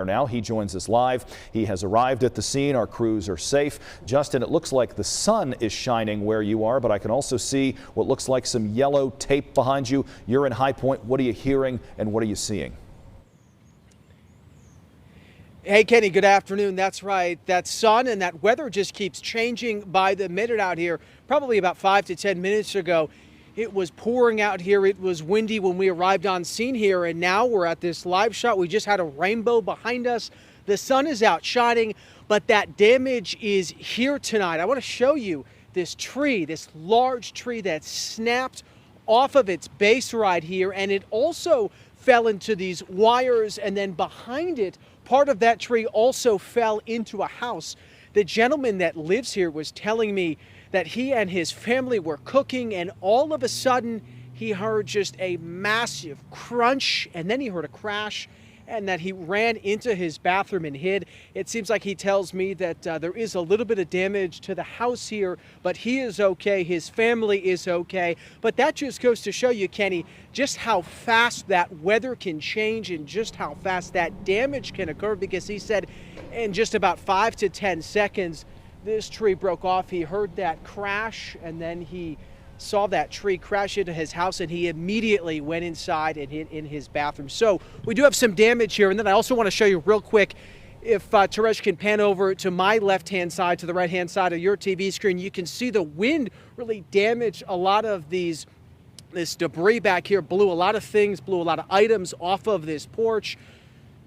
Now he joins us live. He has arrived at the scene. Our crews are safe. Justin, it looks like the sun is shining where you are, but I can also see what looks like some yellow tape behind you. You're in High Point. What are you hearing and what are you seeing? Hey, Kenny, good afternoon. That's right. That sun and that weather just keeps changing by the minute out here. Probably about 5 to 10 minutes ago, it was pouring out here. It was windy when we arrived on scene here, and now we're at this live shot. We just had a rainbow behind us. The sun is out shining, but that damage is here tonight. I want to show you this tree, this large tree that snapped off of its base right here, and it also fell into these wires, and then behind it, part of that tree also fell into a house. The gentleman that lives here was telling me that he and his family were cooking, and all of a sudden he heard just a massive crunch, and then he heard a crash, and that he ran into his bathroom and hid. It seems like he tells me that there is a little bit of damage to the house here, but he is okay, his family is okay. But that just goes to show you, Kenny, just how fast that weather can change and just how fast that damage can occur, because he said in just about 5 to 10 seconds, this tree broke off. He heard that crash, and then he saw that tree crash into his house, and he immediately went inside and hid in his bathroom. So we do have some damage here. And then I also want to show you real quick, if Teresh can pan over to my left-hand side, to the right-hand side of your TV screen, you can see the wind really damaged a lot of this debris back here, blew a lot of things, blew a lot of items off of this porch.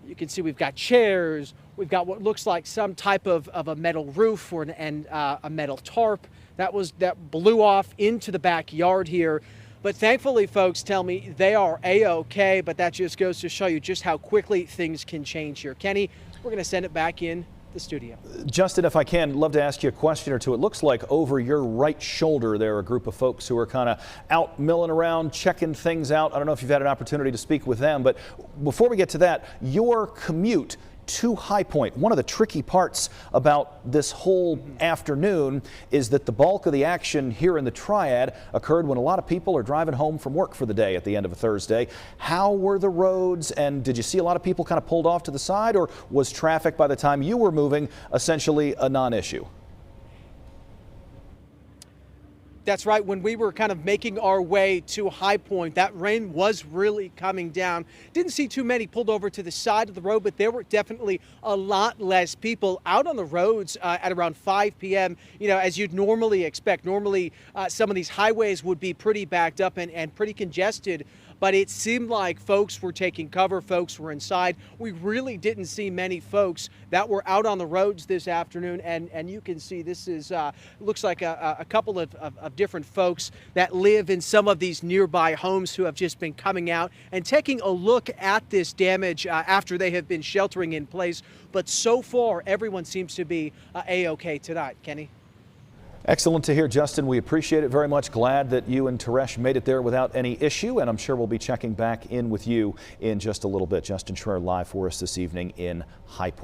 You can see we've got chairs, we've got what looks like some type of a metal roof and a metal tarp that blew off into the backyard here. But thankfully, folks tell me they are A-OK, but that just goes to show you just how quickly things can change here. Kenny, we're going to send it back in the studio. Justin, if I can, love to ask you a question or two. It looks like over your right shoulder there are a group of folks who are kind of out milling around, checking things out. I don't know if you've had an opportunity to speak with them, but before we get to that, your commute to High Point. One of the tricky parts about this whole afternoon is that the bulk of the action here in the Triad occurred when a lot of people are driving home from work for the day at the end of a Thursday. How were the roads, and did you see a lot of people kind of pulled off to the side, or was traffic by the time you were moving essentially a non-issue? That's right. When we were kind of making our way to High Point, that rain was really coming down. Didn't see too many pulled over to the side of the road, but there were definitely a lot less people out on the roads at around 5 p.m. You know, as you'd normally expect. Normally, some of these highways would be pretty backed up and pretty congested, but it seemed like folks were taking cover, folks were inside. We really didn't see many folks that were out on the roads this afternoon, and you can see this is looks like a couple of different folks that live in some of these nearby homes who have just been coming out and taking a look at this damage after they have been sheltering in place. But so far, everyone seems to be A-OK tonight. Kenny? Excellent to hear, Justin. We appreciate it very much. Glad that you and Teresh made it there without any issue, and I'm sure we'll be checking back in with you in just a little bit. Justin Schreier live for us this evening in High Point.